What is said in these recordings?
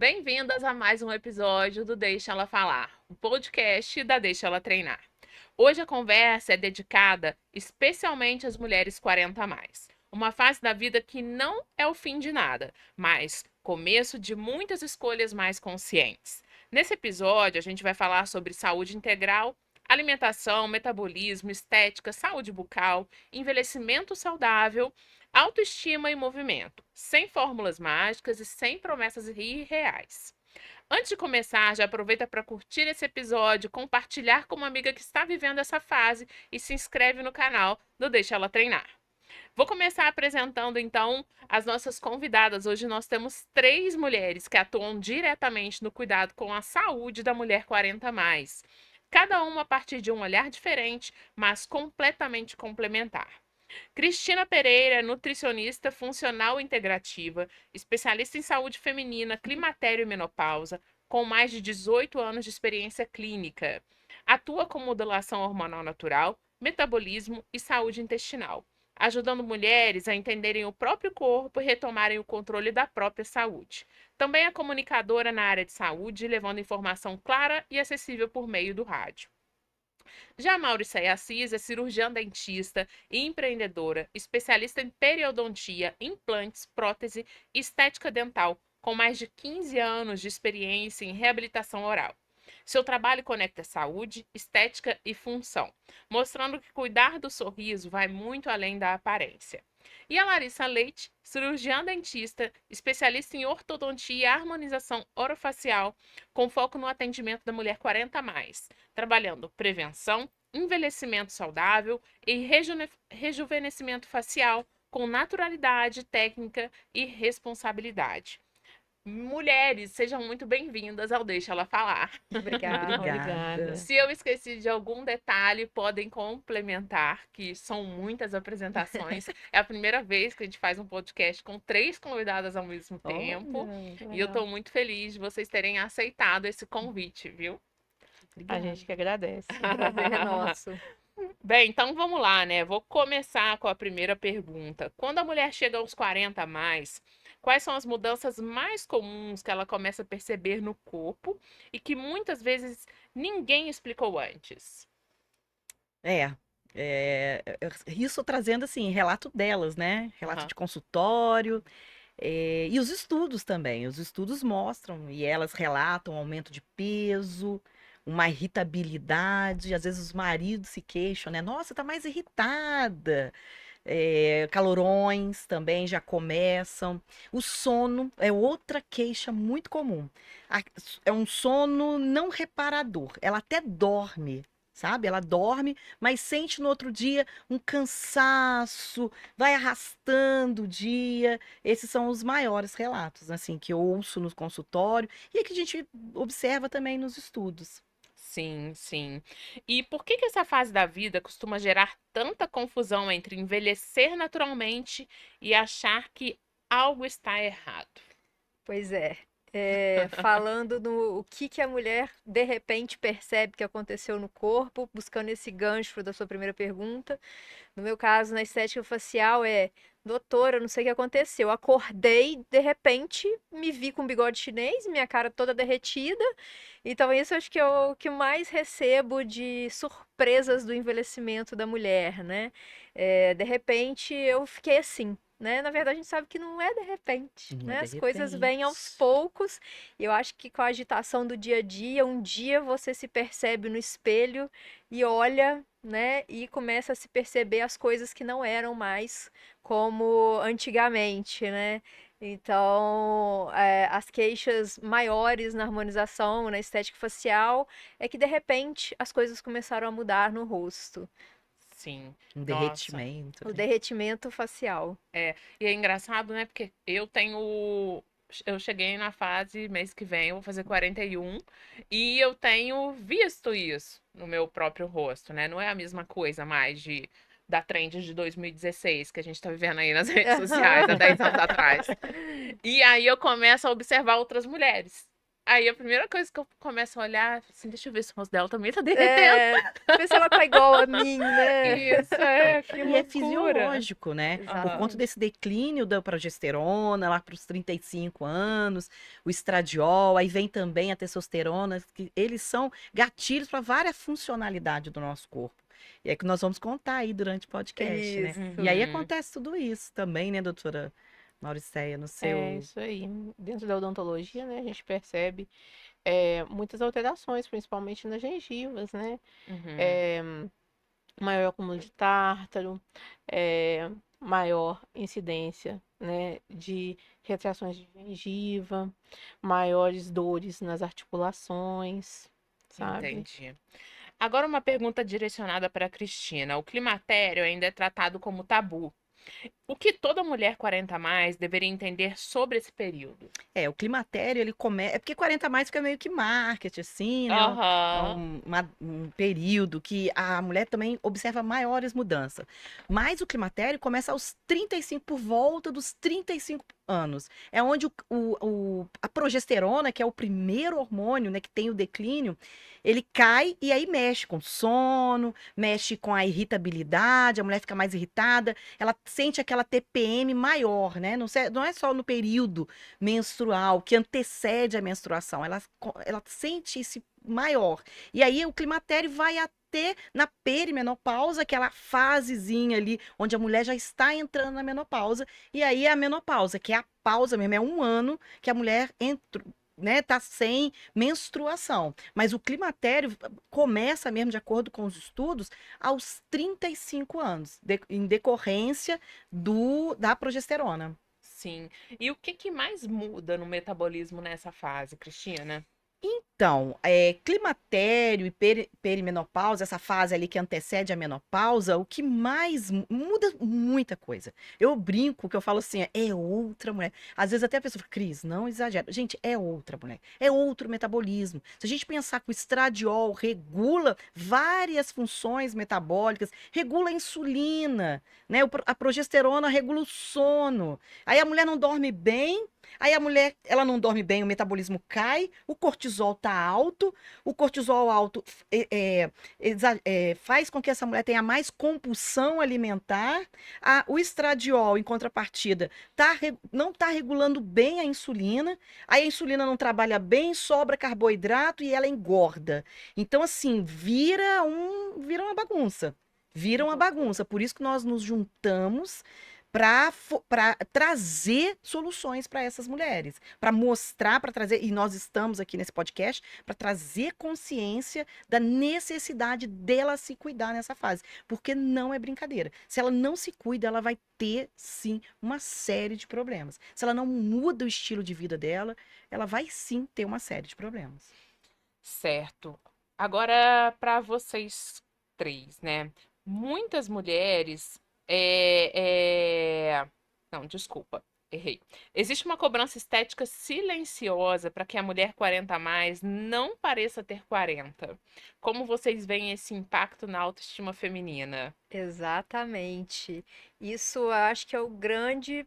Bem-vindas a mais um episódio do Deixa Ela Falar, o podcast da Deixa Ela Treinar. Hoje a conversa é dedicada especialmente às mulheres 40 a mais. Uma fase da vida que não é o fim de nada, mas começo de muitas escolhas mais conscientes. Nesse episódio, a gente vai falar sobre saúde integral, alimentação, metabolismo, estética, saúde bucal, envelhecimento saudável, autoestima e movimento, sem fórmulas mágicas e sem promessas irreais. Antes de começar, já aproveita para curtir esse episódio, compartilhar com uma amiga que está vivendo essa fase e se inscreve no canal do Deixa Ela Treinar. Vou começar apresentando então as nossas convidadas. Hoje nós temos 3 mulheres que atuam diretamente no cuidado com a saúde da mulher 40 a mais. Cada uma a partir de um olhar diferente, mas completamente complementar. Cristina Pereira é nutricionista funcional integrativa, especialista em saúde feminina, climatério e menopausa, com mais de 18 anos de experiência clínica. Atua com modulação hormonal natural, metabolismo e saúde intestinal, ajudando mulheres a entenderem o próprio corpo e retomarem o controle da própria saúde. Também é comunicadora na área de saúde, levando informação clara e acessível por meio do rádio. Já Mauricéia Assis é cirurgiã dentista e empreendedora, especialista em periodontia, implantes, prótese e estética dental, com mais de 15 anos de experiência em reabilitação oral. Seu trabalho conecta saúde, estética e função, mostrando que cuidar do sorriso vai muito além da aparência. E a Larissa Leite, cirurgiã dentista, especialista em ortodontia e harmonização orofacial, com foco no atendimento da mulher 40 a mais, trabalhando prevenção, envelhecimento saudável e rejuvenescimento facial com naturalidade, técnica e responsabilidade. Mulheres, sejam muito bem-vindas ao Deixa Ela Falar. Obrigada. Obrigada. Se eu esqueci de algum detalhe, podem complementar, que são muitas apresentações. É a primeira vez que a gente faz um podcast com 3 convidadas ao mesmo tempo. Olha, que E eu estou legal. muito feliz de vocês terem aceitado esse convite, viu? A gente que agradece. O prazer é nosso. Bem, então vamos lá, né? Vou começar com a primeira pergunta. Quando a mulher chega aos 40 a mais, quais são as mudanças mais comuns que ela começa a perceber no corpo e que muitas vezes ninguém explicou antes? É, isso trazendo assim, relato delas, né? Relato Aham. de consultório, e os estudos também. Os estudos mostram, e elas relatam aumento de peso, uma irritabilidade. Às vezes os maridos se queixam, né? Nossa, tá mais irritada. Calorões também já começam. O sono é outra queixa muito comum. A- É um sono não reparador. Ela até dorme, sabe? Ela dorme, mas sente no outro dia um cansaço, vai arrastando o dia. Esses são os maiores relatos, assim, que eu ouço no consultório e que a gente observa também nos estudos. Sim, sim. E por que essa fase da vida costuma gerar tanta confusão entre envelhecer naturalmente e achar que algo está errado? Pois é. Falando no o que a mulher de repente percebe que aconteceu no corpo, buscando esse gancho da sua primeira pergunta. No meu caso, na estética facial, doutora, eu não sei o que aconteceu. Eu acordei, de repente, me vi com bigode chinês, minha cara toda derretida. Então, isso acho que é o que mais recebo de surpresas do envelhecimento da mulher, né? De repente, eu fiquei assim. Né? Na verdade, a gente sabe que não é de repente, Não é né? de As coisas repente. vêm aos poucos, e eu acho que com a agitação do dia a dia, um dia você se percebe no espelho e olha, né? E começa a se perceber as coisas que não eram mais como antigamente, né? Então, as queixas maiores na harmonização, na estética facial, é que de repente as coisas começaram a mudar no rosto. Sim. Um Nossa. derretimento, O né? derretimento facial. E é engraçado, né? Porque eu tenho. Eu cheguei na fase mês que vem, eu vou fazer 41, e eu tenho visto isso no meu próprio rosto, né? Não é a mesma coisa mais da trend de 2016 que a gente tá vivendo aí nas redes sociais, há 10 anos atrás. E aí eu começo a observar outras mulheres. Aí a primeira coisa que eu começo a olhar, assim, deixa eu ver se o rosto dela também tá derretendo. Ver se ela tá igual a mim, né? Isso, que E é loucura. fisiológico, né? Por Exatamente. conta desse declínio da progesterona, lá para os 35 anos, o estradiol, aí vem também a testosterona, que eles são gatilhos para várias funcionalidades do nosso corpo. E é que nós vamos contar aí durante o podcast, né? Isso. E aí Uhum. acontece tudo isso também, né, doutora Mauricéia, no É seu... isso aí. Dentro da odontologia, né, a gente percebe muitas alterações, principalmente nas gengivas, né? Uhum. É, maior acúmulo de tártaro, maior incidência, né, de retrações de gengiva, maiores dores nas articulações, sabe? Entendi. Agora uma pergunta direcionada para a Cristina. O climatério ainda é tratado como tabu. O que toda mulher 40 a mais deveria entender sobre esse período? O climatério, ele começa... É porque 40 a mais fica meio que marketing, assim, né? Aham. Um período que a mulher também observa maiores mudanças. Mas o climatério começa aos 35, por volta dos 35 anos. É onde a progesterona, que é o primeiro hormônio, né, que tem o declínio, ele cai e aí mexe com o sono, mexe com a irritabilidade, a mulher fica mais irritada, ela sente aquela TPM maior, né? Não é só no período menstrual que antecede a menstruação, ela sente esse maior. E aí o climatério vai até na perimenopausa, aquela fasezinha ali onde a mulher já está entrando na menopausa, e aí a menopausa, que é a pausa mesmo, é um ano que a mulher entra, né, tá sem menstruação. Mas o climatério começa mesmo, de acordo com os estudos, aos 35 anos, em decorrência da progesterona. Sim. E o que mais muda no metabolismo nessa fase, Cristina? Então, climatério e perimenopausa, essa fase ali que antecede a menopausa, o que mais muda muita coisa. Eu brinco que eu falo assim, é outra mulher. Às vezes até a pessoa fala, Cris, não exagera. Gente, é outra mulher. É outro metabolismo. Se a gente pensar que o estradiol regula várias funções metabólicas, regula a insulina, né? A progesterona regula o sono. Aí a mulher não dorme bem. Aí a mulher, ela não dorme bem, o metabolismo cai, o cortisol tá alto, o cortisol alto faz com que essa mulher tenha mais compulsão alimentar, o estradiol, em contrapartida, não tá regulando bem a insulina, aí a insulina não trabalha bem, sobra carboidrato e ela engorda. Então, assim, vira uma bagunça. Vira uma bagunça. Por isso que nós nos juntamos para trazer soluções para essas mulheres, para mostrar, para trazer, e nós estamos aqui nesse podcast para trazer consciência da necessidade dela se cuidar nessa fase, porque não é brincadeira. Se ela não se cuida, ela vai ter sim uma série de problemas. Se ela não muda o estilo de vida dela, ela vai sim ter uma série de problemas. Certo. Agora, para vocês três, né? Muitas mulheres. Não, desculpa, errei. Existe uma cobrança estética silenciosa para que a mulher 40 a mais não pareça ter 40. Como vocês veem esse impacto na autoestima feminina? Exatamente. Isso eu acho que é o grande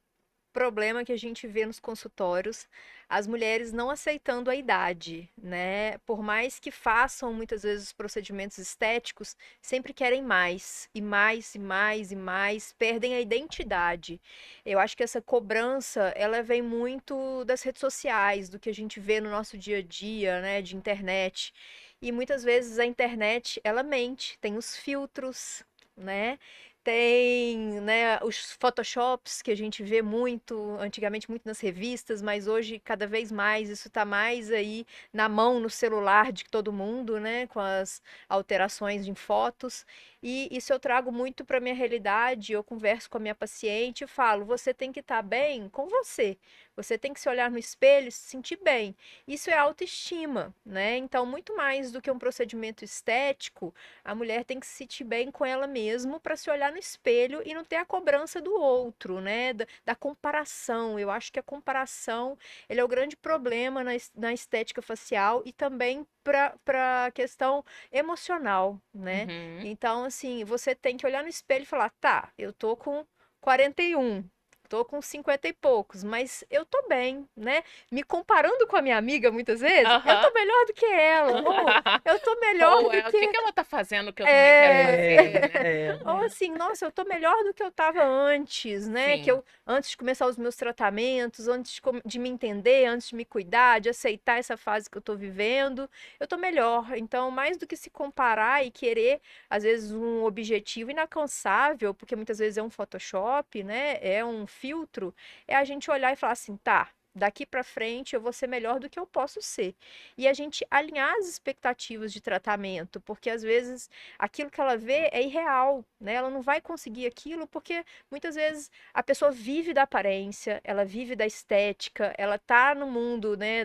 problema que a gente vê nos consultórios, as mulheres não aceitando a idade, né? Por mais que façam muitas vezes os procedimentos estéticos, sempre querem mais, e mais, e mais, e mais, perdem a identidade. Eu acho que essa cobrança, ela vem muito das redes sociais, do que a gente vê no nosso dia a dia, né, de internet. E muitas vezes a internet, ela mente, tem os filtros, né? Tem, né, os photoshops que a gente vê muito, antigamente muito nas revistas, mas hoje cada vez mais isso está mais aí na mão, no celular de todo mundo, né, com as alterações em fotos. E isso eu trago muito para minha realidade, eu converso com a minha paciente e falo, você tem que estar bem com você. Você tem que se olhar no espelho e se sentir bem. Isso é autoestima, né? Então, muito mais do que um procedimento estético, a mulher tem que se sentir bem com ela mesma para se olhar no espelho e não ter a cobrança do outro, né? Da comparação. Eu acho que a comparação, ele é o grande problema na estética facial e também para a questão emocional, né? Uhum. Então, assim, você tem que olhar no espelho e falar, tá, eu tô com 41. tô com 50 e poucos, mas eu tô bem, né? Me comparando com a minha amiga muitas vezes, eu Aham. tô melhor do que ela. Ou eu tô melhor Ou do o que que que ela tá fazendo que eu também quero é, fazer, né? ou assim, nossa, eu tô melhor do que eu tava antes, né? Que Sim. eu, antes de começar os meus tratamentos, antes de me entender, antes de me cuidar, de aceitar essa fase que eu tô vivendo, eu tô melhor. Então, mais do que se comparar e querer, às vezes, um objetivo inalcançável, porque muitas vezes é um Photoshop, né? É um filtro, é a gente olhar e falar assim, tá. Daqui pra frente eu vou ser melhor do que eu posso ser. E a gente alinhar as expectativas de tratamento, porque às vezes aquilo que ela vê é irreal, né? Ela não vai conseguir aquilo porque muitas vezes a pessoa vive da aparência, ela vive da estética, ela tá no mundo, né,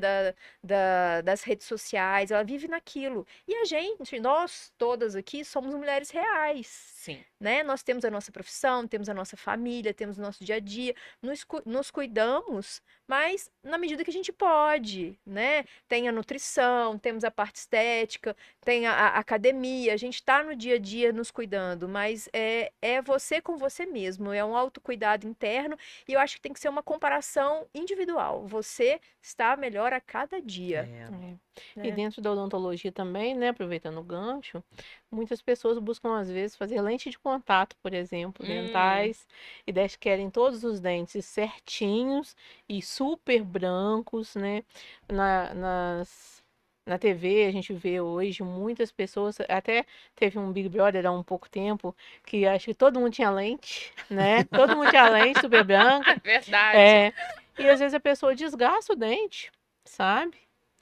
das redes sociais, ela vive naquilo. E a gente, nós todas aqui somos mulheres reais. Sim. Né? Nós temos a nossa profissão, temos a nossa família, temos o nosso dia a dia, nos cuidamos, mas na medida que a gente pode, né? Tem a nutrição, temos a parte estética, tem a academia, a gente está no dia a dia nos cuidando, mas é você com você mesmo, é um autocuidado interno e eu acho que tem que ser uma comparação individual. Você está melhor a cada dia, É. E né? dentro da odontologia também, né, aproveitando o gancho, muitas pessoas buscam às vezes fazer lente de contato, por exemplo, Hum. dentais, e daí querem todos os dentes certinhos e super brancos, né? Na TV a gente vê hoje muitas pessoas, até teve um Big Brother há um pouco tempo, que acho que todo mundo tinha lente, né? Todo mundo tinha lente super branca. Verdade. É, e às vezes a pessoa desgasta o dente, sabe?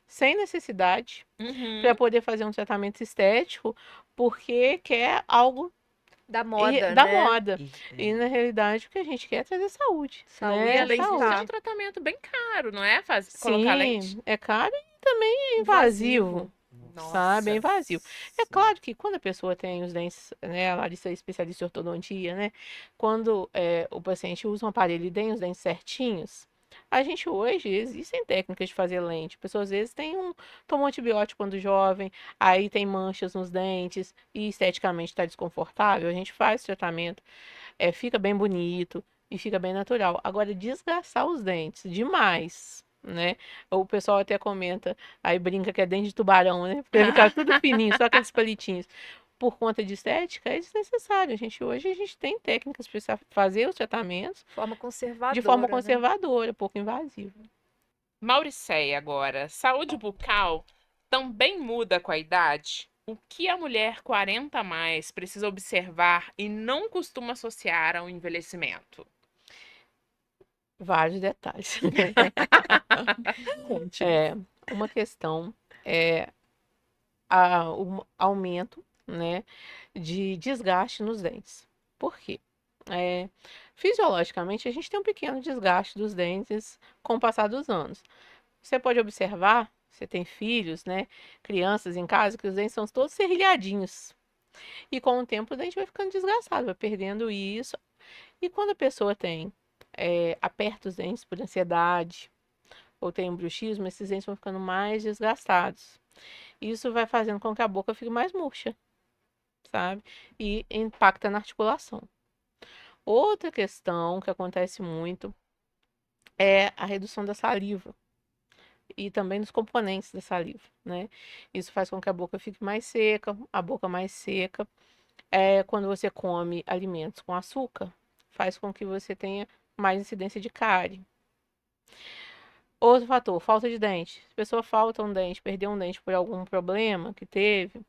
Sem necessidade, Uhum. para poder fazer um tratamento estético, porque quer algo Da moda, da né? moda. E na realidade o que a gente quer é trazer saúde, Saúde E e né? além disso, é um bem-estar. Saúde. tratamento bem caro, não é? Colocar lente? Sim, é caro e também é invasivo. Invasivo. Sabe, é Nossa. invasivo. É claro que quando a pessoa tem os dentes, né, a Larissa é especialista em ortodontia, né, quando o paciente usa um aparelho e tem os dentes certinhos, a gente hoje, existem técnicas de fazer lente. A pessoa às vezes toma um antibiótico quando jovem, aí tem manchas nos dentes e esteticamente está desconfortável, a gente faz tratamento, fica bem bonito e fica bem natural. Agora, desgastar os dentes demais, né? O pessoal até comenta, aí brinca que é dente de tubarão, né? Porque fica tudo fininho, só aqueles palitinhos. Por conta de estética, é desnecessário. Hoje a gente tem técnicas para fazer os tratamentos Forma de forma conservadora, né? conservadora, pouco invasiva. Mauricéia agora. Saúde bucal também muda com a idade? O que a mulher 40 a mais precisa observar e não costuma associar ao envelhecimento? Vários detalhes. Conte-me. Uma questão é o aumento, né, de desgaste nos dentes. Por quê? É, fisiologicamente, a gente tem um pequeno desgaste dos dentes com o passar dos anos. Você pode observar, você tem filhos, né, crianças em casa, que os dentes são todos serrilhadinhos. E com o tempo o dente vai ficando desgastado, vai perdendo isso. E quando a pessoa aperta os dentes por ansiedade ou tem um bruxismo, esses dentes vão ficando mais desgastados. Isso vai fazendo com que a boca fique mais murcha, sabe? E impacta na articulação. Outra questão que acontece muito é a redução da saliva e também dos componentes da saliva, né? Isso faz com que a boca fique mais seca, a boca mais seca. Quando você come alimentos com açúcar, faz com que você tenha mais incidência de cárie. Outro fator, falta de dente. Se a pessoa falta um dente, perdeu um dente por algum problema que teve,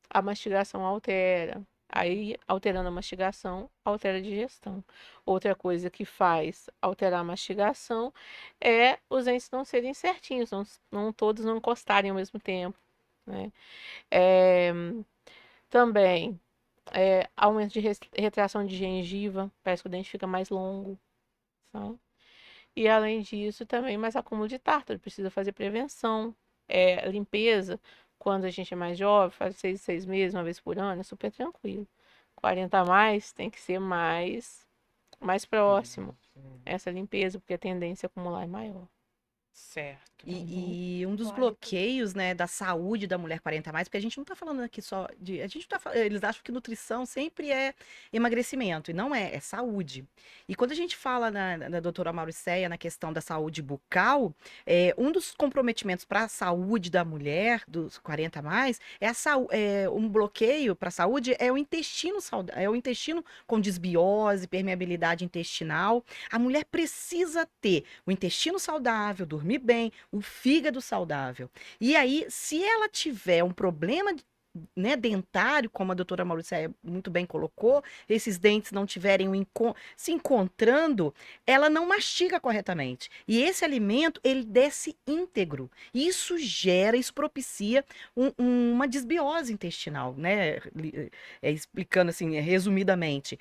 a mastigação altera. Aí, alterando a mastigação, altera a digestão. Outra coisa que faz alterar a mastigação é os dentes não serem certinhos, não todos não encostarem ao mesmo tempo, né? É, também, aumento de retração de gengiva, parece que o dente fica mais longo, sabe? E além disso, também mais acúmulo de tártaro, precisa fazer prevenção, limpeza. Quando a gente é mais jovem, faz 6 meses, uma vez por ano, é super tranquilo. 40 a mais tem que ser mais próximo essa limpeza, porque a tendência a acumular é maior. Certo. E um dos Vale tudo. bloqueios, né, da saúde da mulher 40 a mais, porque a gente não tá falando aqui só de. A gente tá, eles acham que nutrição sempre é emagrecimento, e não é, é saúde. E quando a gente fala na doutora Mauricéia na questão da saúde bucal, um dos comprometimentos para a saúde da mulher, dos 40 a mais, um bloqueio para a saúde é o intestino saudável, é o intestino com desbiose, permeabilidade intestinal. A mulher precisa ter o intestino saudável, dormir bem, o fígado saudável. E aí, se ela tiver um problema, né, dentário, como a doutora Mauricéia muito bem colocou, esses dentes não tiverem se encontrando, ela não mastiga corretamente. E esse alimento, ele desce íntegro. Isso propicia uma desbiose intestinal, né? Explicando assim, resumidamente,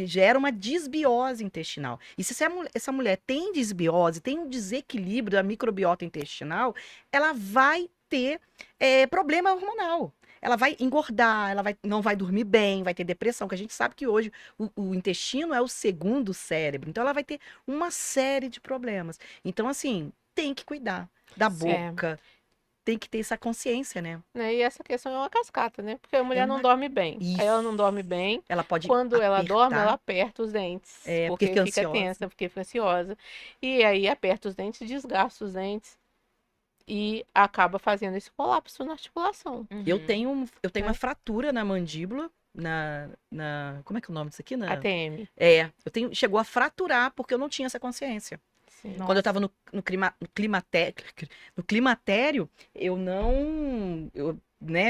gera uma desbiose intestinal. E se essa mulher tem desbiose, tem um desequilíbrio da microbiota intestinal, ela vai ter problema hormonal. Ela vai engordar, não vai dormir bem, vai ter depressão, que a gente sabe que hoje o intestino é o segundo cérebro. Então, ela vai ter uma série de problemas. Então, assim, tem que cuidar da boca, tem que ter essa consciência, né? Né? E essa questão é uma cascata, né? Porque a mulher não uma... dorme bem. Aí ela não Isso. dorme bem. Ela pode Quando ela dorme, ela apertar, aperta os dentes, porque porque fica fica ansiosa. tensa, porque fica ansiosa. E aí aperta os dentes, desgasta os dentes e acaba fazendo esse colapso na articulação. Eu Uhum. tenho uma É. fratura na mandíbula, como é que é o nome disso aqui? ATM. Chegou a fraturar porque eu não tinha essa consciência. Sim. Quando eu tava no climatério, eu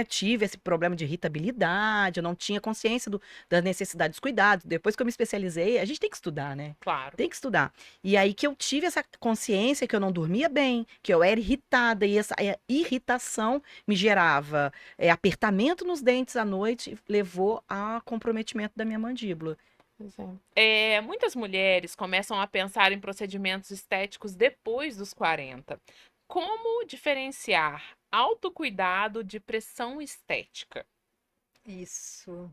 tive esse problema de irritabilidade, eu não tinha consciência da necessidade dos cuidados. Depois que eu me especializei, a gente tem que estudar, né? Claro. Tem que estudar. E aí que eu tive essa consciência que eu não dormia bem, que eu era irritada, e essa irritação me gerava apertamento nos dentes à noite, levou a comprometimento da minha mandíbula. Pois é. Muitas mulheres começam a pensar em procedimentos estéticos depois dos 40. Como diferenciar autocuidado de pressão estética? Isso.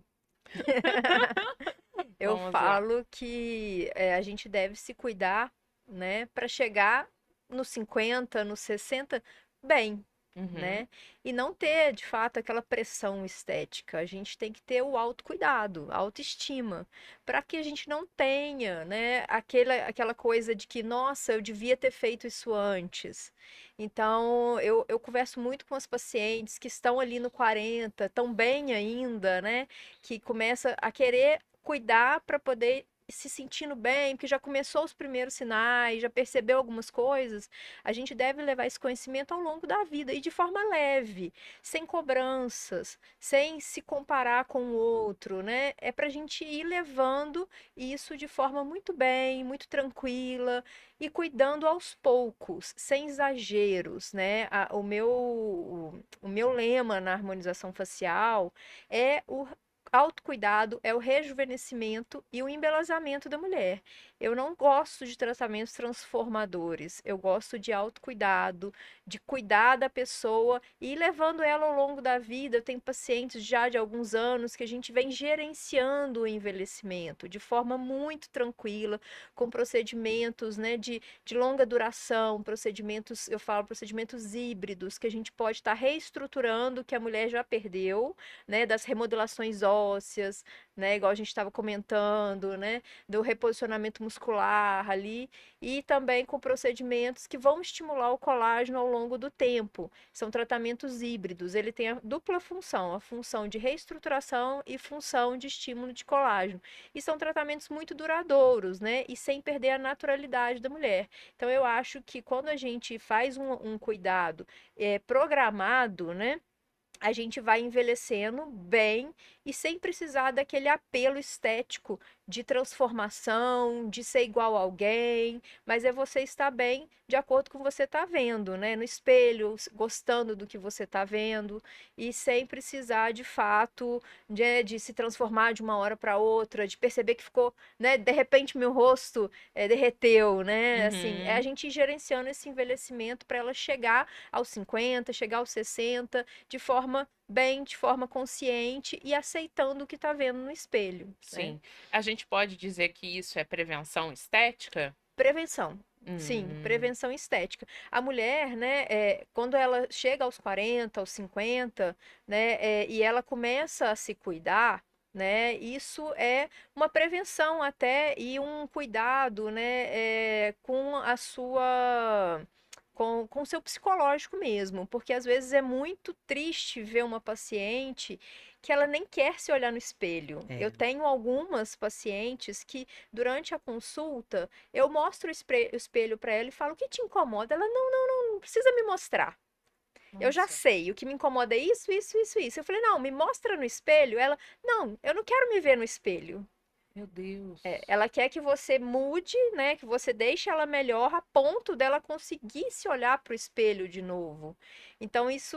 Eu Vamos lá. falo que a gente deve se cuidar, né, para chegar nos 50, nos 60, bem, Uhum. né? E não ter, de fato, aquela pressão estética. A gente tem que ter o autocuidado, a autoestima, para que a gente não tenha, né, aquela coisa de que, nossa, eu devia ter feito isso antes. Então, eu converso muito com as pacientes que estão ali no 40, tão bem ainda, né? Que começa a querer cuidar para poder ir se sentindo bem, porque já começou os primeiros sinais, já percebeu algumas coisas. A gente deve levar esse conhecimento ao longo da vida e de forma leve, sem cobranças, sem se comparar com o outro, né? É para a gente ir levando isso de forma muito bem, muito tranquila e cuidando aos poucos, sem exageros, né? O meu lema na harmonização facial é o autocuidado, é o rejuvenescimento e o embelezamento da mulher. Eu não gosto de tratamentos transformadores, eu gosto de autocuidado, de cuidar da pessoa e ir levando ela ao longo da vida. Eu tenho pacientes já de alguns anos que a gente vem gerenciando o envelhecimento de forma muito tranquila, com procedimentos, né, de longa duração, procedimentos, eu falo procedimentos híbridos, que a gente pode estar reestruturando o que a mulher já perdeu, né, das remodelações ósseas, né, igual a gente estava comentando, né, do reposicionamento muscular ali, e também com procedimentos que vão estimular o colágeno ao longo do tempo. São tratamentos híbridos, ele tem a dupla função, a função de reestruturação e função de estímulo de colágeno. E são tratamentos muito duradouros, né, e sem perder a naturalidade da mulher. Então, eu acho que quando a gente faz um cuidado programado, né, a gente vai envelhecendo bem e sem precisar daquele apelo estético de transformação, de ser igual a alguém, mas é você estar bem de acordo com o que você está vendo, né? No espelho, gostando do que você está vendo e sem precisar, de fato, de se transformar de uma hora para outra, de perceber que ficou, né? De repente, meu rosto derreteu, né? Assim, é a Uhum. gente ir gerenciando esse envelhecimento para ela chegar aos 50, chegar aos 60, de forma bem, de forma consciente e aceitando o que está vendo no espelho, né? Sim. A gente pode dizer que isso é prevenção estética? Prevenção. Sim, Hum. prevenção estética. A mulher, né, quando ela chega aos 40, aos 50, né, e ela começa a se cuidar, né, isso é uma prevenção até e um cuidado, né, com a sua, com o seu psicológico mesmo, porque às vezes é muito triste ver uma paciente que ela nem quer se olhar no espelho. É. Eu tenho algumas pacientes que durante a consulta eu mostro o espelho para ela e falo: o que te incomoda? Ela: não, não, não, não precisa me mostrar. Eu já Nossa, sei, o que me incomoda é isso, isso, isso, isso. Eu falei: não, me mostra no espelho. Ela: não, eu não quero me ver no espelho. meu Deus. Ela quer que você mude, né? Que você deixe ela melhor a ponto dela conseguir se olhar para o espelho de novo. Então, isso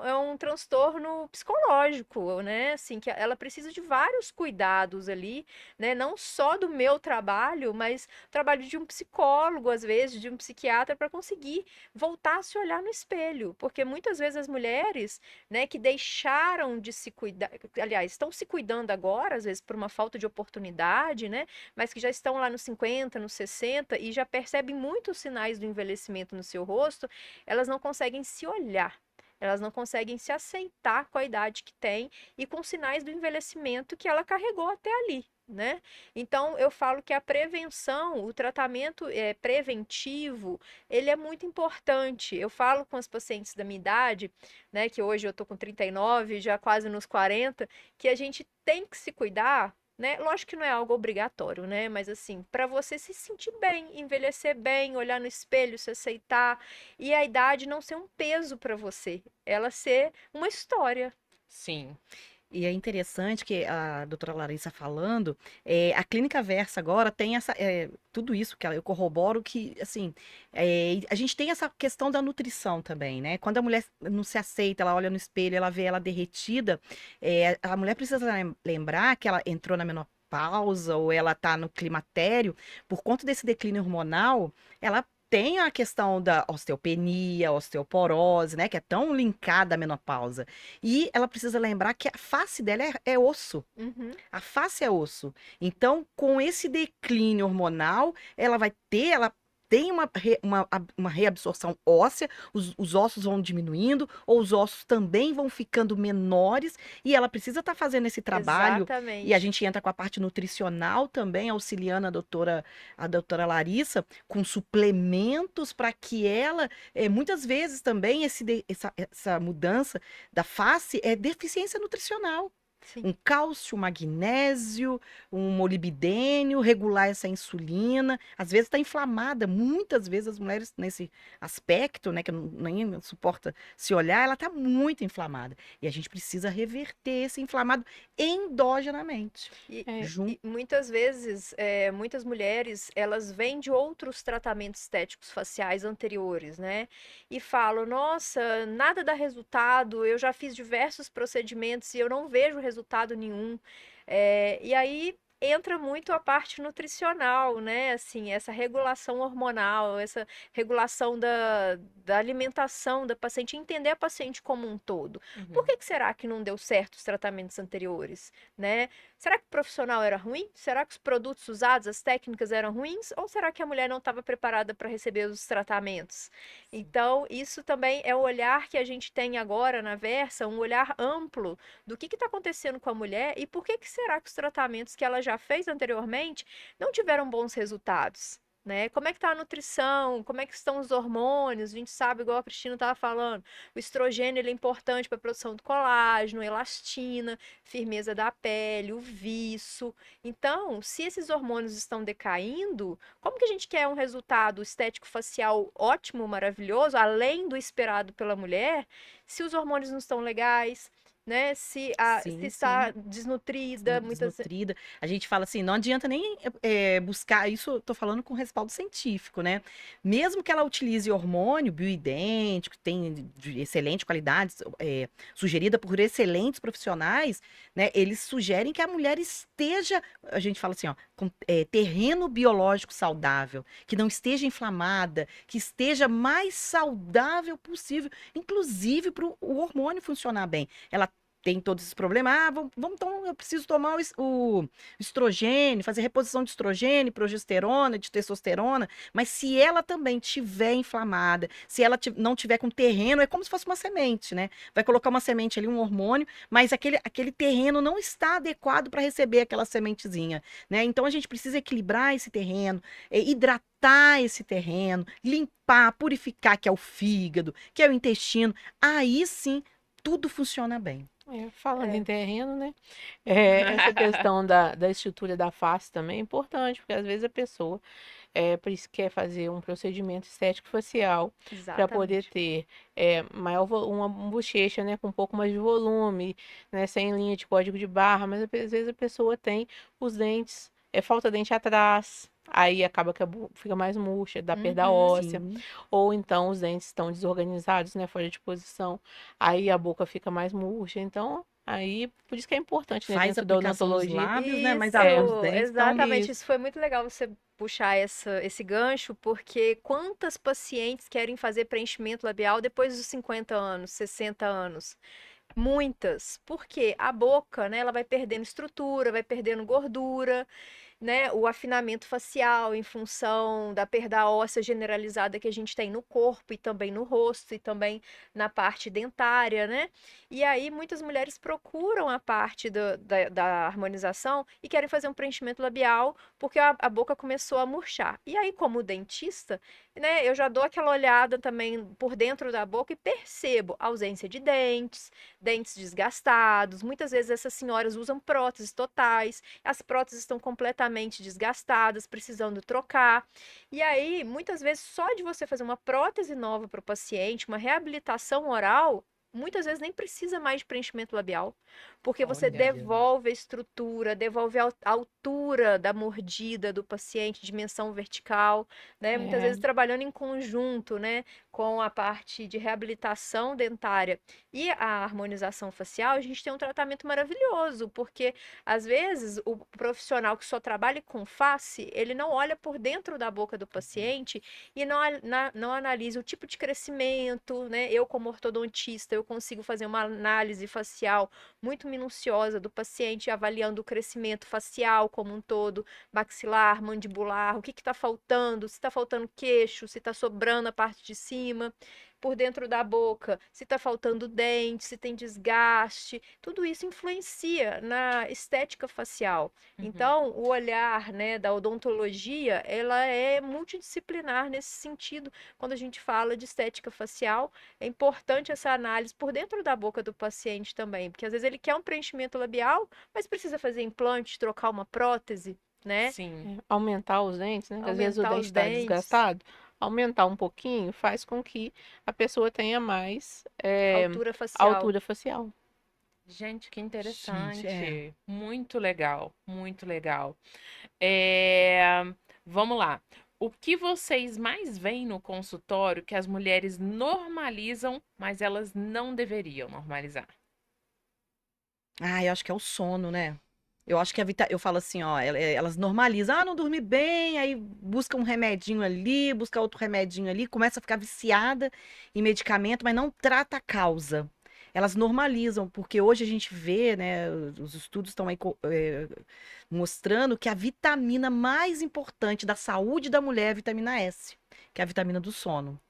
é um transtorno psicológico, né? Assim, que ela precisa de vários cuidados ali, né? Não só do meu trabalho, mas o trabalho de um psicólogo, às vezes, de um psiquiatra, para conseguir voltar a se olhar no espelho. Porque muitas vezes as mulheres, né, que deixaram de se cuidar, aliás, estão se cuidando agora, às vezes por uma falta de oportunidade, né, mas que já estão lá nos 50, nos 60 e já percebem muitos sinais do envelhecimento no seu rosto, elas não conseguem se olhar. Elas não conseguem se aceitar com a idade que tem e com sinais do envelhecimento que ela carregou até ali, né? Então, eu falo que a prevenção, o tratamento preventivo, ele é muito importante. Eu falo com as pacientes da minha idade, né, que hoje eu tô com 39, já quase nos 40, que a gente tem que se cuidar, né? Lógico que não é algo obrigatório, né? Mas assim, para você se sentir bem, envelhecer bem, olhar no espelho, se aceitar, e a idade não ser um peso para você, ela ser uma história. Sim. E é interessante que a doutora Larissa falando, a Clínica Versa agora tem tudo isso que eu corroboro que, assim, a gente tem essa questão da nutrição também, né? Quando a mulher não se aceita, ela olha no espelho, ela vê ela derretida, a mulher precisa lembrar que ela entrou na menopausa ou ela tá no climatério, por conta desse declínio hormonal, ela tem a questão da osteopenia, osteoporose, né, que é tão linkada à menopausa. E ela precisa lembrar que a face dela é osso. Uhum. A face é osso. Então, com esse declínio hormonal, ela tem uma reabsorção óssea, os ossos vão diminuindo, ou os ossos também vão ficando menores, e ela precisa estar fazendo esse trabalho. E a Exatamente. gente entra com a parte nutricional também, auxiliando a doutora Larissa, com suplementos para que ela, muitas vezes também, essa mudança da face é deficiência nutricional. Sim. Um cálcio, magnésio, um molibdênio, regular essa insulina. Às vezes está inflamada. Muitas vezes as mulheres nesse aspecto, né, que nem suporta se olhar, ela está muito inflamada. E a gente precisa reverter esse inflamado endogenamente. E, É, Junto. e muitas vezes, muitas mulheres, elas vêm de outros tratamentos estéticos faciais anteriores, né? E falam: nossa, nada dá resultado, eu já fiz diversos procedimentos e eu não vejo resultado nenhum. E aí entra muito a parte nutricional, né? Assim, essa regulação hormonal, essa regulação da alimentação da paciente, entender a paciente como um todo. Por Uhum. que será que não deu certo os tratamentos anteriores, né? Será que o profissional era ruim? Será que os produtos usados, as técnicas eram ruins? Ou será que a mulher não estava preparada para receber os tratamentos? Então, isso também é o olhar que a gente tem agora na Versa, um olhar amplo do que está acontecendo com a mulher e por que será que os tratamentos que ela já fez anteriormente não tiveram bons resultados. Né? Como é que está a nutrição? Como é que estão os hormônios? A gente sabe, igual a Cristina estava falando, o estrogênio ele é importante para a produção do colágeno, elastina, firmeza da pele, o viço. Então, se esses hormônios estão decaindo, como que a gente quer um resultado estético facial ótimo, maravilhoso, além do esperado pela mulher, se os hormônios não estão legais, né? Se Sim, está sim. desnutrida, muitas. Desnutrida. A gente fala assim, não adianta nem buscar, isso eu tô falando com respaldo científico, né? Mesmo que ela utilize hormônio bioidêntico, que tem de excelente qualidade, sugerida por excelentes profissionais, né? Eles sugerem que a mulher esteja, a gente fala assim, ó, com terreno biológico saudável, que não esteja inflamada, que esteja mais saudável possível, inclusive para o hormônio funcionar bem. Ela tem todos esses problemas. Então eu preciso tomar o estrogênio, fazer reposição de estrogênio, progesterona, de testosterona. Mas se ela também tiver inflamada, se ela não tiver com terreno, é como se fosse uma semente, né? Vai colocar uma semente ali, um hormônio, mas aquele terreno não está adequado para receber aquela sementezinha, né? Então a gente precisa equilibrar esse terreno, hidratar esse terreno, limpar, purificar, que é o fígado, que é o intestino. Aí sim, tudo funciona bem. Falando em terreno, né? Essa questão da estrutura da face também é importante, porque às vezes a pessoa quer fazer um procedimento estético facial para poder Exatamente. ter uma bochecha, né, com um pouco mais de volume, né, sem linha de código de barra, mas às vezes a pessoa tem os dentes, falta dente atrás. Aí acaba que fica mais murcha, dá perda Uhum. óssea. Sim. Ou então os dentes estão desorganizados, né, fora de posição. Aí a boca fica mais murcha. Então, aí, por isso que é importante, né, Faz dentro da aplicação nos odontologia. lábios, né? Mas Isso, os dentes estão. exatamente. Isso. Isso foi muito legal você puxar esse gancho, porque quantas pacientes querem fazer preenchimento labial depois dos 50 anos, 60 anos? Muitas, porque a boca, né, ela vai perdendo estrutura, vai perdendo gordura, né, o afinamento facial em função da perda óssea generalizada que a gente tem no corpo e também no rosto e também na parte dentária, né? E aí muitas mulheres procuram a parte da harmonização e querem fazer um preenchimento labial porque a boca começou a murchar. E aí, como dentista, né, eu já dou aquela olhada também por dentro da boca e percebo ausência de dentes, dentes desgastados. Muitas vezes essas senhoras usam próteses totais, as próteses estão completamente desgastadas, precisando trocar. E aí, muitas vezes, só de você fazer uma prótese nova para o paciente, uma reabilitação oral, muitas vezes nem precisa mais de preenchimento labial, porque você Olha. devolve a estrutura, devolve a altura da mordida do paciente, dimensão vertical, né? Muitas vezes trabalhando em conjunto, né, com a parte de reabilitação dentária e a harmonização facial, a gente tem um tratamento maravilhoso, porque às vezes o profissional que só trabalha com face, ele não olha por dentro da boca do paciente e não analisa o tipo de crescimento, né? Eu, como ortodontista, eu consigo fazer uma análise facial muito minuciosa do paciente, avaliando o crescimento facial como um todo, maxilar, mandibular, o que está faltando, se está faltando queixo, se está sobrando a parte de cima, por dentro da boca, se está faltando dente, se tem desgaste, tudo isso influencia na estética facial. Então, o olhar, né, da odontologia, ela é multidisciplinar nesse sentido. Quando a gente fala de estética facial, é importante essa análise por dentro da boca do paciente também, porque às vezes ele quer um preenchimento labial, mas precisa fazer implante, trocar uma prótese, né? Sim. Aumentar os dentes, né? Às vezes o Aumentar dente os está dentes, desgastado. Aumentar um pouquinho faz com que a pessoa tenha mais altura facial. altura facial. Gente, que Gente, interessante. Muito legal, muito legal. É, Vamos lá. O que vocês mais veem no consultório que as mulheres normalizam, mas elas não deveriam normalizar? Eu acho que é o sono, né? Eu acho que eu falo assim, ó, elas normalizam, não dormi bem, aí busca um remedinho ali, busca outro remedinho ali, começa a ficar viciada em medicamento, mas não trata a causa. Elas normalizam, porque hoje a gente vê, né, os estudos estão aí mostrando que a vitamina mais importante da saúde da mulher é a vitamina S, que é a vitamina do sono.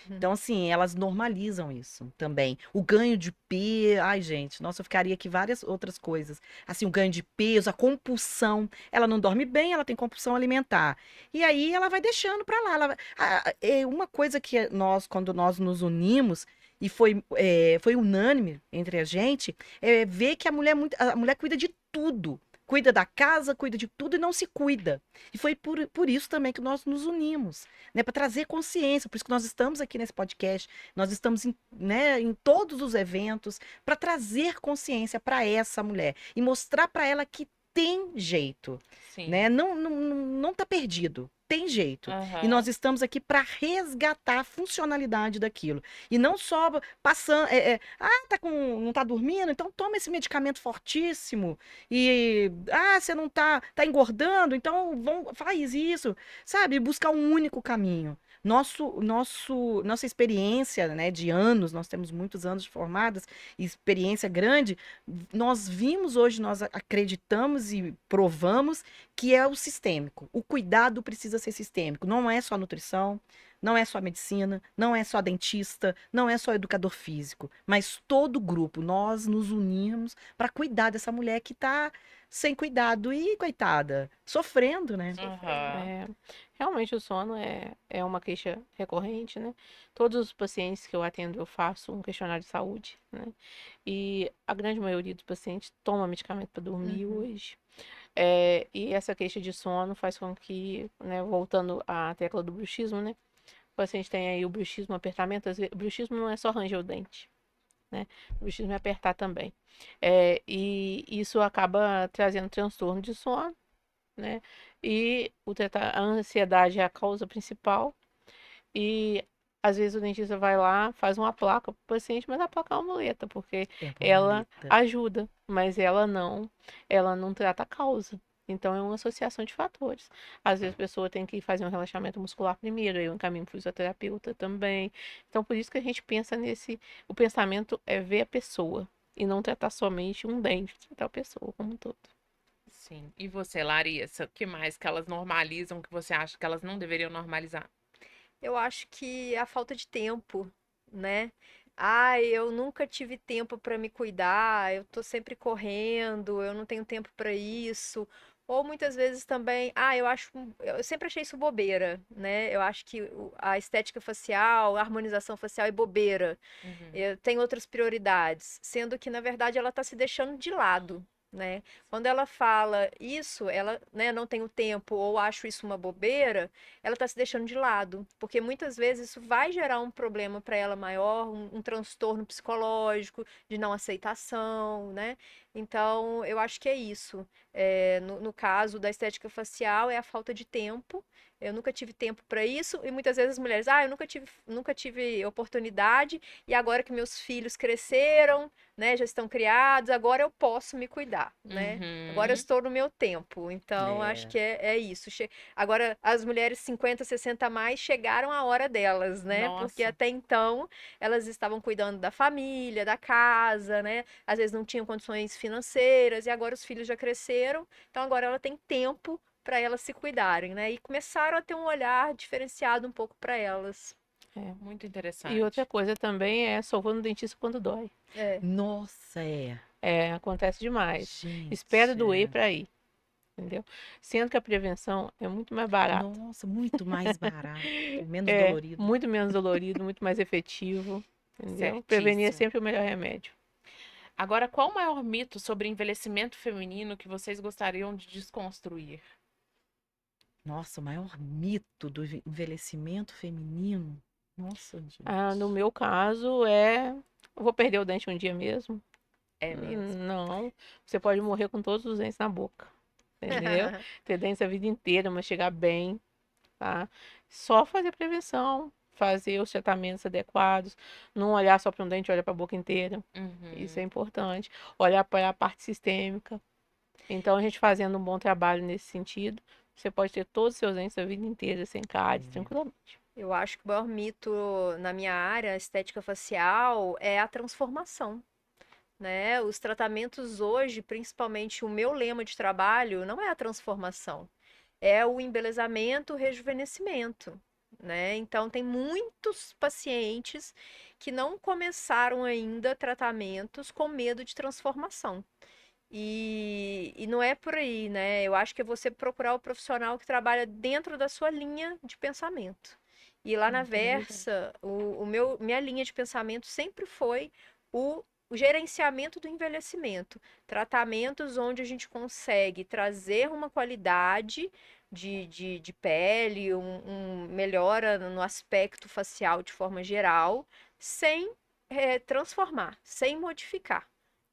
Então, assim, elas normalizam isso também. O ganho de peso. Ai, gente, nossa, eu ficaria aqui várias outras coisas. Assim, o ganho de peso, a compulsão. Ela não dorme bem, ela tem compulsão alimentar. E aí ela vai deixando pra lá. É uma coisa que nós, quando nós nos unimos, e foi unânime entre a gente, é ver que a mulher cuida de tudo. Cuida da casa, cuida de tudo e não se cuida. E foi por isso também que nós nos unimos, né, para trazer consciência. Por isso que nós estamos aqui nesse podcast, nós estamos né, em todos os eventos para trazer consciência para essa mulher e mostrar para ela que tem jeito, Sim. né? Não tá perdido. tem jeito. E Aham. nós estamos aqui para resgatar a funcionalidade daquilo. E não só passando. Não tá dormindo? Então toma esse medicamento fortíssimo. E você não tá engordando? Então faz isso. Sabe? Buscar um único caminho. Nossa experiência, né, de anos, nós temos muitos anos de formadas, experiência grande, nós vimos hoje, nós acreditamos e provamos que é o sistêmico. O cuidado precisa ser sistêmico. Não é só nutrição, não é só medicina, não é só dentista, não é só educador físico, mas todo grupo. Nós nos unimos para cuidar dessa mulher que está sem cuidado e, coitada, sofrendo, né? Aham. É, realmente o sono é uma queixa recorrente, né? Todos os pacientes que eu atendo, eu faço um questionário de saúde, né? E a grande maioria dos pacientes toma medicamento para dormir hoje. E essa queixa de sono faz com que, né, voltando à tecla do bruxismo, né? O paciente tem aí o bruxismo, apertamento. Às vezes, o bruxismo não é só ranger o dente, né? O bruxismo é apertar também. E isso acaba trazendo transtorno de sono, né? E a ansiedade é a causa principal. E às vezes o dentista vai lá, faz uma placa para o paciente, mas a placa é uma muleta, porque É ela borboleta. ajuda, mas ela não trata a causa. Então é uma associação de fatores. Às vezes a pessoa tem que fazer um relaxamento muscular primeiro, aí eu encaminho para o fisioterapeuta também. Então por isso que a gente pensa o pensamento é ver a pessoa e não tratar somente um dente, tratar a pessoa como um todo. Sim. E você, Larissa, o que mais que elas normalizam que você acha que elas não deveriam normalizar? Eu acho que é a falta de tempo, né? Ah, eu nunca tive tempo para me cuidar, eu tô sempre correndo, eu não tenho tempo para isso. Ou muitas vezes também, eu sempre achei isso bobeira, né? Eu acho que a estética facial, a harmonização facial é bobeira. Uhum. Eu tenho outras prioridades, sendo que na verdade ela está se deixando de lado, né? Quando ela fala isso, ela, né, não tenho tempo ou acho isso uma bobeira, ela está se deixando de lado, porque muitas vezes isso vai gerar um problema para ela maior, um transtorno psicológico, de não aceitação, né? Então, eu acho que é isso. No caso da estética facial, é a falta de tempo. Eu nunca tive tempo para isso, e muitas vezes as mulheres, eu nunca tive oportunidade, e agora que meus filhos cresceram, né, já estão criados, agora eu posso me cuidar, né? Agora eu Uhum. estou no meu tempo. Então, acho É. que é isso. Agora, as mulheres 50, 60 a mais chegaram a hora delas, né? Porque Nossa. até então elas estavam cuidando da família, da casa, né? Às vezes não tinham condições financeiras, e agora os filhos já cresceram, então agora ela tem tempo para elas se cuidarem, né? E começaram a ter um olhar diferenciado um pouco para elas. É. Muito E outra interessante. coisa também é só vou no dentista quando dói. É. Nossa, é. Acontece demais. Espera Gente, doer para ir, entendeu? Sendo que a prevenção é muito mais barata. nossa, muito mais barato, menos É dolorido. muito menos dolorido, muito mais efetivo, entendeu? Prevenir é Certíssimo. sempre o melhor remédio. Agora, qual o maior mito sobre envelhecimento feminino que vocês gostariam de desconstruir? Nossa, o maior mito do envelhecimento feminino. Nossa, No gente. meu caso eu vou perder o dente um dia mesmo? É mesmo. Não, você pode morrer com todos os dentes na boca, entendeu? Ter dentes a vida inteira, mas chegar bem, tá? Só fazer prevenção, fazer os tratamentos adequados, não olhar só para um dente, olhar para a boca inteira. Isso é Uhum. importante. Olhar para a parte sistêmica. Então, a gente fazendo um bom trabalho nesse sentido, você pode ter todos os seus dentes a vida inteira, sem cáries, tranquilamente. Eu acho que o maior mito na minha área, estética facial, é a transformação, né? Os tratamentos hoje, principalmente o meu lema de trabalho, não é a transformação, é o embelezamento, o rejuvenescimento, né? Então, tem muitos pacientes que não começaram ainda tratamentos com medo de transformação. E não é por aí, né? Eu acho que é você procurar o profissional que trabalha dentro da sua linha de pensamento. E lá na Isso é verdade. Versa, minha linha de pensamento sempre foi o gerenciamento do envelhecimento. Tratamentos onde a gente consegue trazer uma qualidade de pele, melhora no aspecto facial de forma geral, sem transformar, sem modificar.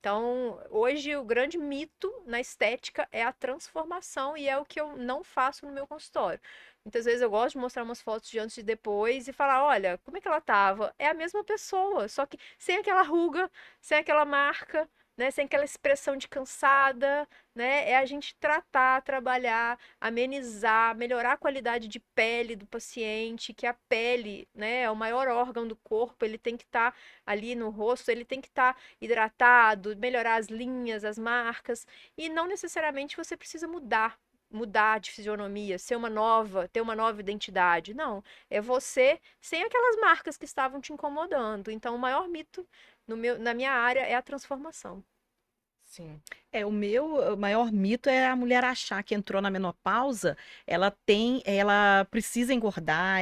Então, hoje o grande mito na estética é a transformação e é o que eu não faço no meu consultório. Muitas vezes eu gosto de mostrar umas fotos de antes e depois e falar, olha, como é que ela tava? É a mesma pessoa, só que sem aquela ruga, sem aquela marca, né? Sem aquela expressão de cansada, né? É a gente tratar, trabalhar, amenizar, melhorar a qualidade de pele do paciente, que a pele, né, é o maior órgão do corpo, ele tem que estar ali no rosto, ele tem que estar hidratado, melhorar as linhas, as marcas, e não necessariamente você precisa mudar de fisionomia, ter uma nova identidade. Não, é você sem aquelas marcas que estavam te incomodando. Então, o maior mito na minha área é a transformação. Sim. O maior mito é a mulher achar que entrou na menopausa, ela precisa engordar,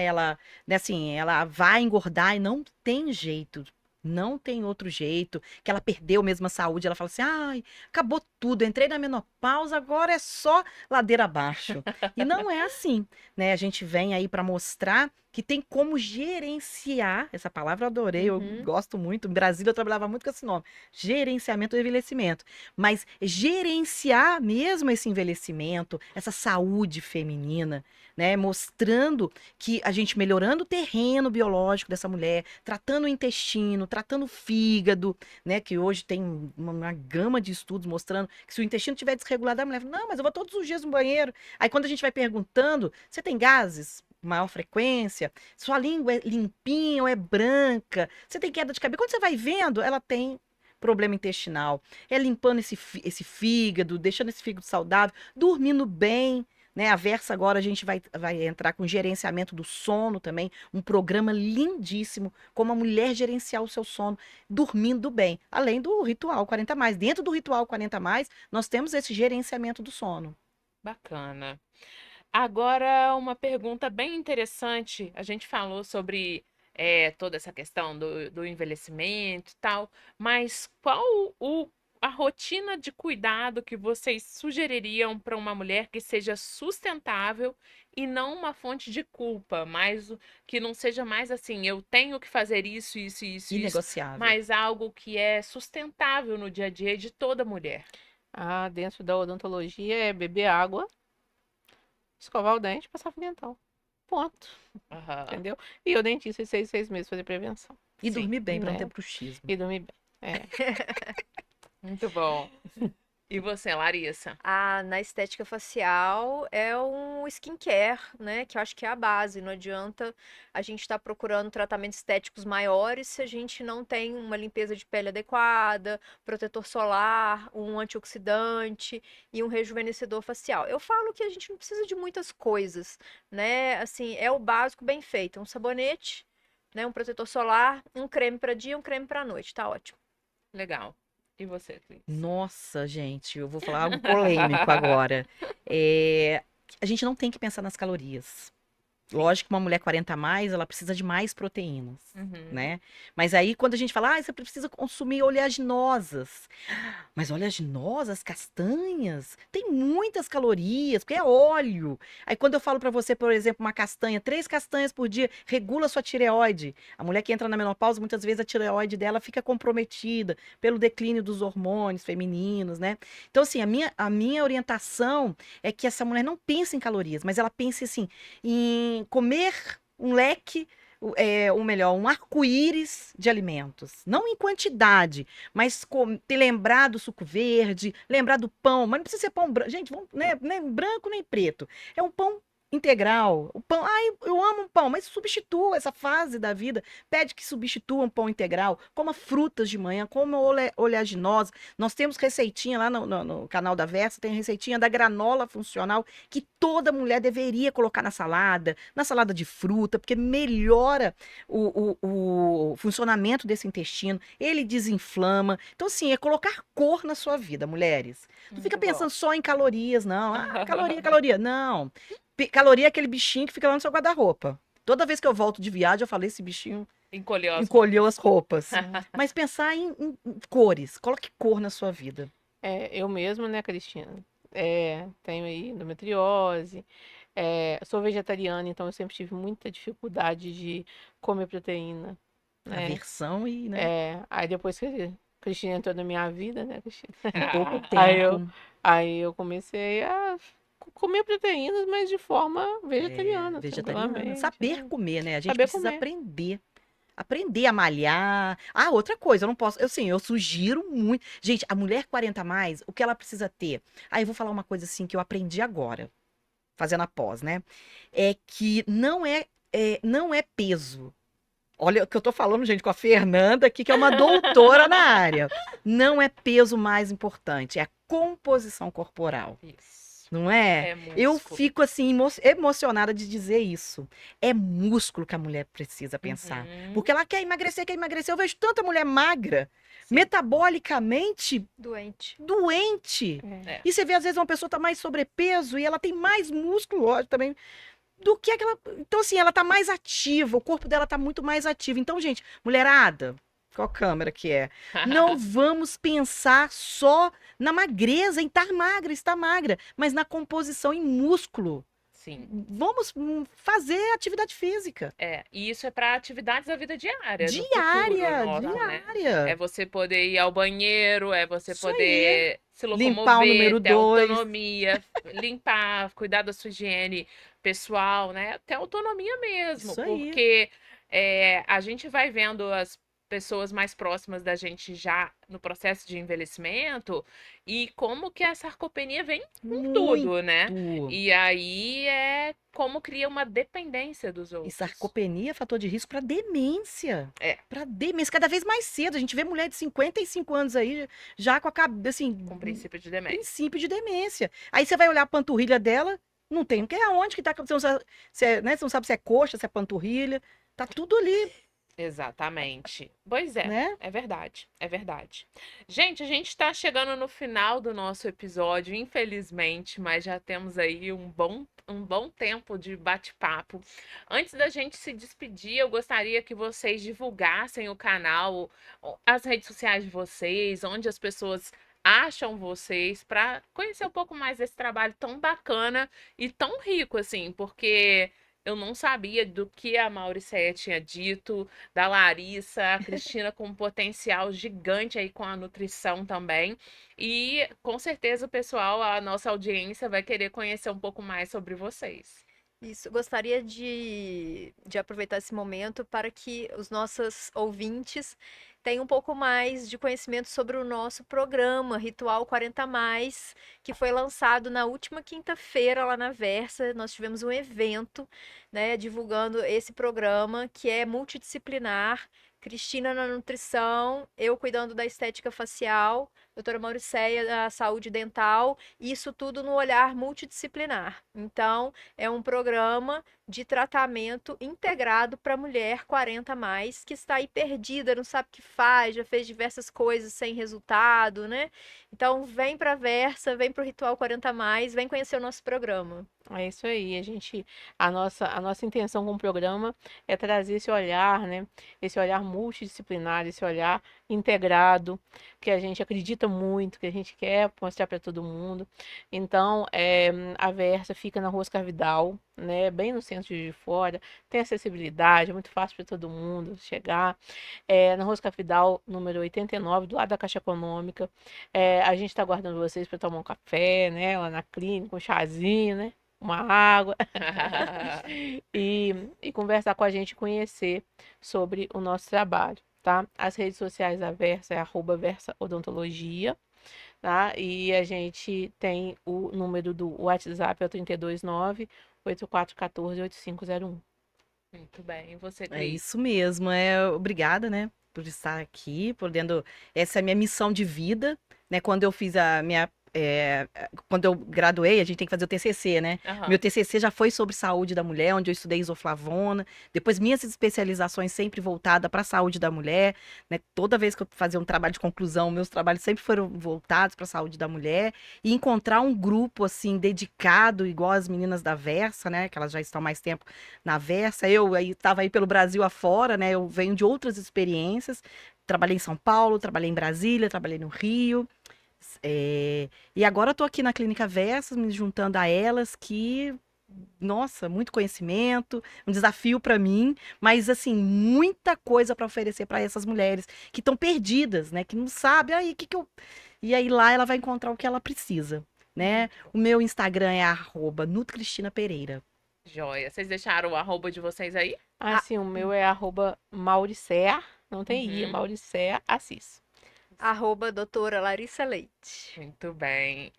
né, assim, ela vai engordar e não tem jeito. Não tem outro jeito, que ela perdeu mesmo a saúde, ela fala assim: "Ai, acabou tudo, entrei na menopausa, agora é só ladeira abaixo". E não é assim, né? A gente vem aí para mostrar que tem como gerenciar, essa palavra eu adorei, eu Uhum. gosto muito. Em Brasília eu trabalhava muito com esse nome, gerenciamento do envelhecimento. Mas gerenciar mesmo esse envelhecimento, essa saúde feminina, né? Mostrando que a gente melhorando o terreno biológico dessa mulher, tratando o intestino, tratando o fígado, né? Que hoje tem uma gama de estudos mostrando que se o intestino estiver desregulado, a mulher fala, não, mas eu vou todos os dias no banheiro. Aí quando a gente vai perguntando, você tem gases? Maior frequência, sua língua é limpinha ou é branca, você tem queda de cabelo. Quando você vai vendo, ela tem problema intestinal. É limpando esse fígado, deixando esse fígado saudável, dormindo bem. Né? A Versa agora a gente vai entrar com gerenciamento do sono também, um programa lindíssimo, como a mulher gerenciar o seu sono, dormindo bem, além do ritual 40 mais. Dentro do ritual 40 mais, nós temos esse gerenciamento do sono. Bacana. Agora, uma pergunta bem interessante. A gente falou sobre toda essa questão do envelhecimento e tal, mas qual a rotina de cuidado que vocês sugeririam para uma mulher que seja sustentável e não uma fonte de culpa, mas que não seja mais assim, eu tenho que fazer isso, isso, isso, isso, Inegociável. mas algo que é sustentável no dia a dia de toda mulher. Ah, dentro da odontologia é beber água, escovar o dente, passar fio dental. Ponto. Aham, Entendeu? E o dentista de 6 meses fazer prevenção. E sim, dormir bem, para não ter Né? bruxismo. E dormir bem. É. muito bom. E você, Larissa? Na estética facial é um skincare, né? Que eu acho que é a base. Não adianta a gente estar procurando tratamentos estéticos maiores se a gente não tem uma limpeza de pele adequada, protetor solar, um antioxidante e um rejuvenescedor facial. Eu falo que a gente não precisa de muitas coisas, né? Assim, é o básico bem feito. Um sabonete, né? Um protetor solar, um creme para dia, um creme para noite. Tá ótimo. Legal. E você, Cris? Nossa, gente, eu vou falar algo polêmico agora. A gente não tem que pensar nas calorias. Lógico que uma mulher 40 a mais, ela precisa de mais proteínas, Uhum. né? Mas aí, quando a gente fala, você precisa consumir oleaginosas. Mas oleaginosas, castanhas, tem muitas calorias, porque é óleo. Aí, quando eu falo pra você, por exemplo, uma castanha, 3 castanhas por dia, regula sua tireoide. A mulher que entra na menopausa, muitas vezes a tireoide dela fica comprometida pelo declínio dos hormônios femininos, né? Então, assim, a minha orientação é que essa mulher não pense em calorias, mas ela pense, assim, em comer um leque, ou melhor, um arco-íris de alimentos. Não em quantidade, mas ter lembrado do suco verde, lembrar do pão, mas não precisa ser pão branco. Gente, né, nem branco nem preto. É um pão integral. O pão, ai, eu amo um pão, mas substitua essa fase da vida. Pede que substitua um pão integral. Coma frutas de manhã, coma oleaginosa. Nós temos receitinha lá no canal da Versa, tem receitinha da granola funcional que toda mulher deveria colocar na salada de fruta, porque melhora o funcionamento desse intestino, ele desinflama. Então, assim, é colocar cor na sua vida, mulheres. Não fica Muito bom. pensando só em calorias, não. Ah, caloria, caloria. Não. Caloria é aquele bichinho que fica lá no seu guarda-roupa. Toda vez que eu volto de viagem, eu falei, esse bichinho Encolheu as encolheu roupas. as roupas. Mas pensar em cores. Coloque cor na sua vida. Eu mesmo, né, Cristina? Tenho aí endometriose. Sou vegetariana, então eu sempre tive muita dificuldade de comer proteína, né? Aversão e, né? Aí depois que Cristina entrou na minha vida, né, Cristina? Em pouco Aí eu, tempo. aí eu comecei a comer proteínas, mas de forma vegetariana, Vegetariana. tranquilamente, Saber né? comer, né? A gente Saber precisa comer. aprender. Aprender a malhar. Ah, outra coisa, eu não posso. Eu sugiro muito. Gente, a mulher 40 a mais, o que ela precisa ter? Aí eu vou falar uma coisa assim que eu aprendi agora, fazendo a pós, né? É que não é peso. Olha o que eu tô falando, gente, com a Fernanda aqui, que é uma doutora na área. Não é peso mais importante, é a composição corporal. Isso. Não é? É Eu músculo. fico assim emocionada de dizer isso. É músculo que a mulher precisa pensar. Uhum. Porque ela quer emagrecer, quer emagrecer. Eu vejo tanta mulher magra, Sim. metabolicamente Doente. doente. É. É. E você vê, às vezes, uma pessoa tá mais sobrepeso e ela tem mais músculo, lógico, também, do que aquela. Então, assim, ela tá mais ativa, o corpo dela tá muito mais ativo. Então, gente, mulherada, qual câmera que é? Não vamos pensar só na magreza, em estar magra, mas na composição em músculo. Sim. Vamos fazer atividade física. E isso é para atividades da vida diária, no futuro Diária, nosso, né? É diária. você poder ir ao banheiro, é você Isso aí. poder se Limpar o locomover, número ter 2. autonomia, limpar, cuidar da sua higiene pessoal, né? Ter autonomia mesmo, Isso aí. porque a gente vai vendo as pessoas mais próximas da gente já no processo de envelhecimento e como que a sarcopenia vem com tudo, né? Muito. E aí é como cria uma dependência dos E outros. sarcopenia é fator de risco para demência. É. Para demência, cada vez mais cedo. A gente vê mulher de 55 anos aí já com a cabeça, assim, Com princípio de demência. princípio de demência. Aí você vai olhar a panturrilha dela, não tem, porque é onde que tá, você não sabe né, você não sabe se é coxa, se é panturrilha, tá tudo ali, Exatamente. Pois é, né? é verdade, é verdade. Gente, a gente está chegando no final do nosso episódio, infelizmente, mas já temos aí um bom tempo de bate-papo. Antes da gente se despedir, eu gostaria que vocês divulgassem o canal, as redes sociais de vocês, onde as pessoas acham vocês, para conhecer um pouco mais desse trabalho tão bacana e tão rico, assim, porque eu não sabia do que a Mauricéia tinha dito, da Larissa, a Cristina com um potencial gigante aí com a nutrição também. E com certeza o pessoal, a nossa audiência, vai querer conhecer um pouco mais sobre vocês. Isso, gostaria de aproveitar esse momento para que os nossos ouvintes tenham um pouco mais de conhecimento sobre o nosso programa Ritual 40 Mais, que foi lançado na última quinta-feira lá na Versa. Nós tivemos um evento, né, divulgando esse programa que é multidisciplinar. Cristina na nutrição, eu cuidando da estética facial, doutora Mauricéia da saúde dental, isso tudo no olhar multidisciplinar. Então, é um programa de tratamento integrado para mulher 40 a mais, que está aí perdida, não sabe o que faz, já fez diversas coisas sem resultado, né? Então, vem para a Versa, vem para o Ritual 40 a mais, vem conhecer o nosso programa. É isso aí, a nossa intenção com o programa é trazer esse olhar, né? Esse olhar multidisciplinar, esse olhar integrado, que a gente acredita muito, que a gente quer mostrar para todo mundo. Então, a Versa fica na Rua Escravidal, né? Bem no centro de Fora, tem acessibilidade, é muito fácil para todo mundo chegar. Na Rua Escravidal, número 89, do lado da Caixa Econômica. A gente está aguardando vocês para tomar um café, né? Lá na clínica, um chazinho, né? Uma água e conversar com a gente, conhecer sobre o nosso trabalho, tá? As redes sociais da Versa é @Versa Odontologia, tá? E a gente tem o número do WhatsApp, é o 329 8414 8501. Muito bem. E você, É Cris? isso mesmo. Obrigada, né, por estar aqui, podendo. Essa é a minha missão de vida, né? Quando eu fiz a minha. Quando eu graduei, a gente tem que fazer o TCC, né? Aham. Meu TCC já foi sobre saúde da mulher, onde eu estudei isoflavona. Depois, minhas especializações sempre voltadas para a saúde da mulher, né? Toda vez que eu fazia um trabalho de conclusão, meus trabalhos sempre foram voltados para a saúde da mulher. E encontrar um grupo, assim, dedicado, igual as meninas da Versa, né? Que elas já estão há mais tempo na Versa. Eu estava aí pelo Brasil afora, né? Eu venho de outras experiências. Trabalhei em São Paulo, trabalhei em Brasília, trabalhei no Rio. E agora eu tô aqui na Clínica Versa, me juntando a elas, que nossa, muito conhecimento, um desafio para mim, mas assim, muita coisa para oferecer para essas mulheres que estão perdidas, né? Que não sabem, aí, que eu. E aí lá ela vai encontrar o que ela precisa, né? O meu Instagram é @NutriCristinaPereira. Joia. Vocês deixaram o arroba de vocês aí? Assim, o meu é @Mauricea, não tem I, é Uhum. Mauricea Assis. @doutora Larissa Leite. Muito bem.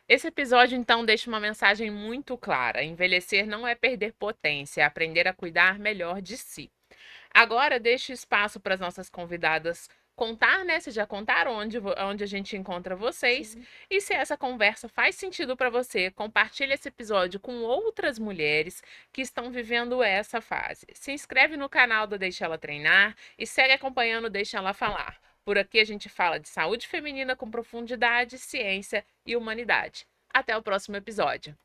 Esse episódio, então, deixa uma mensagem muito clara. Envelhecer não é perder potência, é aprender a cuidar melhor de si. Agora, deixo espaço para as nossas convidadas contar, né? Vocês já contaram onde a gente encontra vocês. E se essa conversa faz sentido para você, compartilhe esse episódio com outras mulheres que estão vivendo essa fase. Se inscreve no canal do Deixa Ela Treinar e segue acompanhando o Deixa Ela Falar. Por aqui a gente fala de saúde feminina com profundidade, ciência e humanidade. Até o próximo episódio.